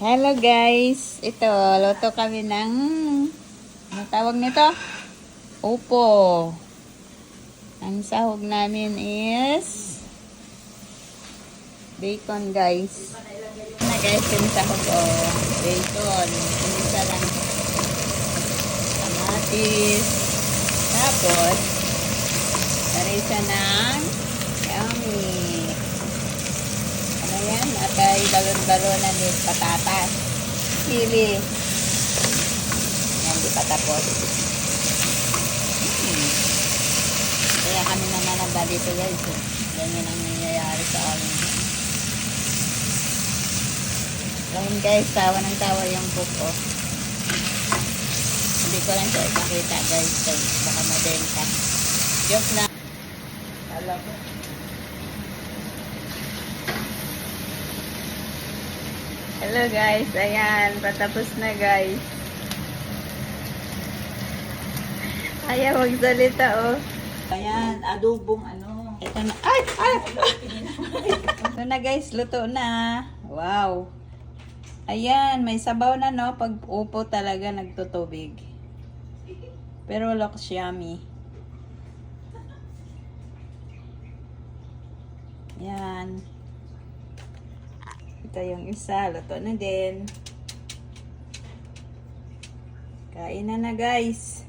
Hello guys, ito, luto kami ng, ano tawag nito? Upo. Ang sahog namin is bacon guys. Na guys, yung sahog ko, bacon. Isa lang kamatis. Tapos, sarisa ng yummy. Ano yan? At ay balon-balonan din patatas. Chili. Yan, di pa tapos. Kaya kami naman nagba dito guys. Ganyan ang nangyayari sa amin. Ngayon guys, tawa ng tawa yung buko. Hindi ko lang siya ipakita guys. Baka mabenta. Joke na. Alam ko. Hello guys, ayan, patapos na guys. Ayaw magsalita oh. Ayan, adobong ano. Ito na, ay! Ito na guys, luto na. Wow. Ayan, may sabaw na no, pag upo talaga nagtutubig. Pero looks yummy. Yan. Ito yung isa, luto na din. Kain na guys.